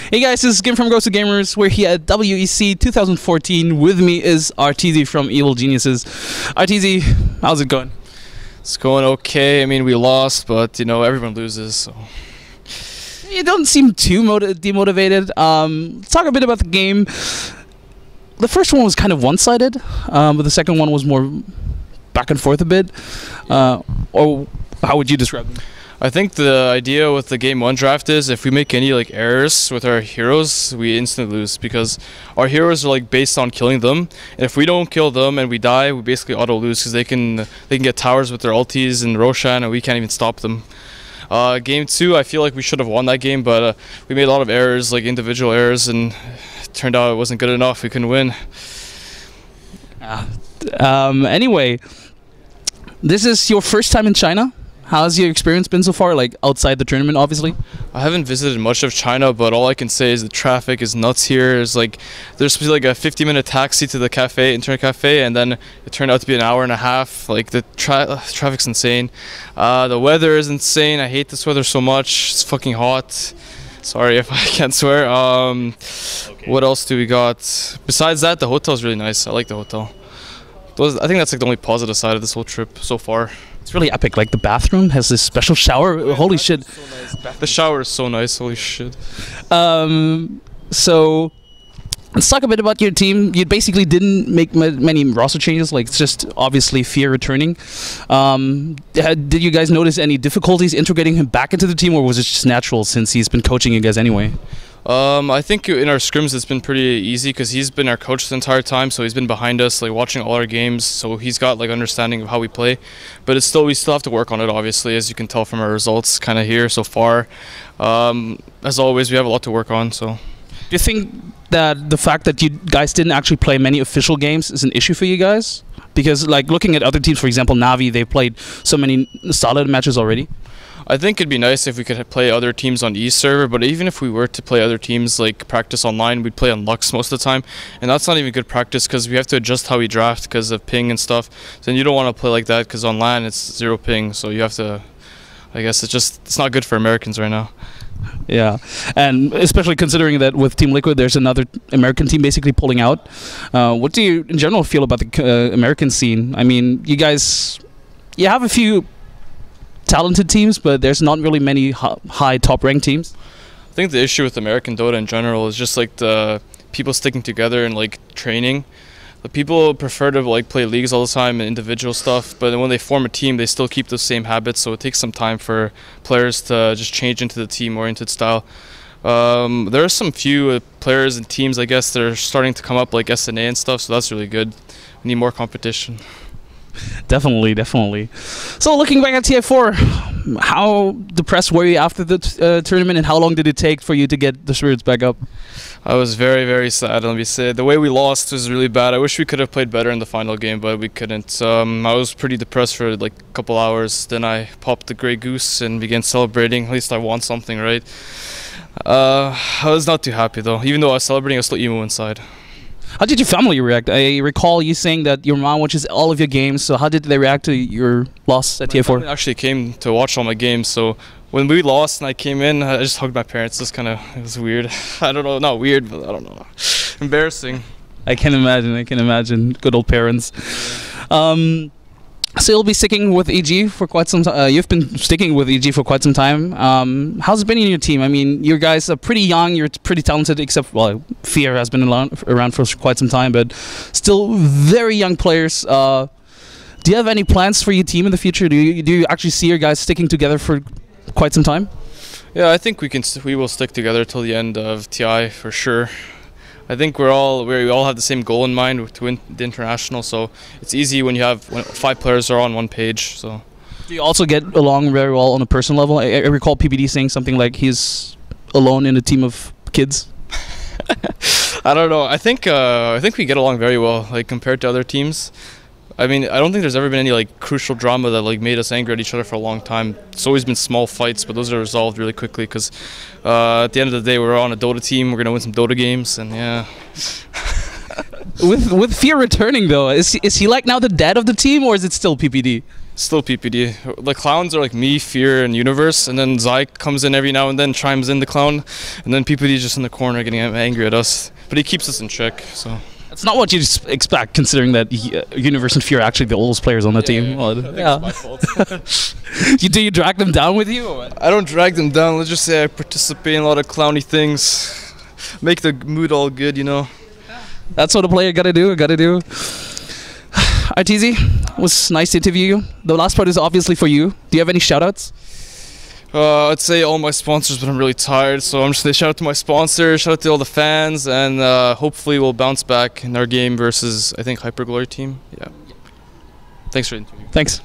Hey guys, this is Kim from Ghost of Gamers. We're here at WEC 2014. With me is RTZ from Evil Geniuses. RTZ, how's it going? It's going okay. I mean, we lost, but you know, everyone loses. So. You don't seem too demotivated. Let's talk a bit about the game. The first one was kind of one-sided, but the second one was more back and forth a bit. Or how would you describe them? I think the idea with the game 1 draft is if we make any like errors with our heroes, we instantly lose because our heroes are like based on killing them. And if we don't kill them and we die, we basically auto lose because they can get towers with their ultis and Roshan, and we can't even stop them. Game 2, I feel like we should have won that game, but we made a lot of errors, like individual errors, and it turned out it wasn't good enough. We couldn't win. Anyway, this is your first time in China. How's your experience been so far, like outside the tournament, obviously? I haven't visited much of China, but all I can say is the traffic is nuts here. There's supposed to be like a 50-minute taxi to the cafe, internet cafe, and then it turned out to be an hour and a half. Like the traffic's insane. The weather is insane. I hate this weather so much. It's fucking hot. Sorry if I can't swear. Okay. What else do we got? Besides that, the hotel's really nice. I like the hotel. I think that's like the only positive side of this whole trip so far. It's really epic. Like the bathroom has this special shower. Yeah, holy shit! So nice. The shower is so nice. Holy shit. So let's talk a bit about your team. You basically didn't make many roster changes. Like it's just obviously Fear returning. Did you guys notice any difficulties integrating him back into the team, or was it just natural since he's been coaching you guys anyway? I think in our scrims it's been pretty easy because he's been our coach the entire time, so he's been behind us, like watching all our games, so he's got like understanding of how we play. But we still have to work on it, obviously, as you can tell from our results kind of here so far. As always, we have a lot to work on. So, do you think that the fact that you guys didn't actually play many official games is an issue for you guys? Because like looking at other teams, for example, Navi, they've played so many solid matches already. I think it'd be nice if we could play other teams on East server, but even if we were to play other teams like practice online, we'd play on Lux most of the time, and that's not even good practice because we have to adjust how we draft because of ping and stuff. So then you don't want to play like that because on LAN it's 0 ping, so you have to. I guess it's not good for Americans right now. Yeah, and especially considering that with Team Liquid, there's another American team basically pulling out. What do you in general feel about the American scene? I mean, you have a few talented teams, but there's not really many high top ranked teams. I think the issue with American Dota in general is just like the people sticking together and like training. The people prefer to like play leagues all the time and individual stuff, but then when they form a team, they still keep those same habits. So it takes some time for players to just change into the team-oriented style. There are some few players and teams, I guess, that are starting to come up, like SNA and stuff. So that's really good. We need more competition. Definitely. So looking back at TI4, how depressed were you after the tournament, and how long did it take for you to get the spirits back up? I was very, very sad, let me say. The way we lost was really bad. I wish we could have played better in the final game, but we couldn't. I was pretty depressed for like a couple hours. Then I popped the Grey Goose and began celebrating. At least I won something, right? I was not too happy though. Even though I was celebrating, I was still emo inside. How did your family react? I recall you saying that your mom watches all of your games, so how did they react to your loss at TI4? My family actually came to watch all my games, so when we lost and I came in, I just hugged my parents. It was weird. I don't know, not weird, but I don't know. Embarrassing. I can imagine. Good old parents. So you'll be sticking with EG for quite some time. You've been sticking with EG for quite some time. How's it been in your team? I mean, you guys are pretty young. You're pretty talented, except, well, Fear has been around for quite some time, but still very young players. Do you have any plans for your team in the future? Do you actually see your guys sticking together for quite some time? Yeah, I think we will stick together till the end of TI for sure. I think we all have the same goal in mind to win the international, so it's easy when 5 players are on one page. So, do you also get along very well on a personal level? I recall PBD saying something like he's alone in a team of kids. I don't know. I think we get along very well, like compared to other teams. I mean, I don't think there's ever been any like crucial drama that like made us angry at each other for a long time. It's always been small fights, but those are resolved really quickly because at the end of the day, we're on a Dota team. We're gonna win some Dota games, and yeah. With Fear returning though, is he like now the dad of the team, or is it still PPD? Still PPD. The clowns are like me, Fear, and Universe, and then Zyke comes in every now and then, chimes in the clown, and then PPD is just in the corner getting angry at us. But he keeps us in check, so. It's not what you'd expect, considering that Universe and Fear are actually the oldest players on the team. Yeah. Well, I think it's my fault. do you drag them down with you? Or what? I don't drag them down. Let's just say I participate in a lot of clowny things. Make the mood all good, you know. That's what a player gotta do. RTZ, it was nice to interview you. The last part is obviously for you. Do you have any shoutouts? I'd say all my sponsors, but I'm really tired, so I'm just gonna shout out to my sponsors, shout out to all the fans, and hopefully we'll bounce back in our game versus, I think, Hyperglory team. Yeah. Thanks for the interview. Thanks.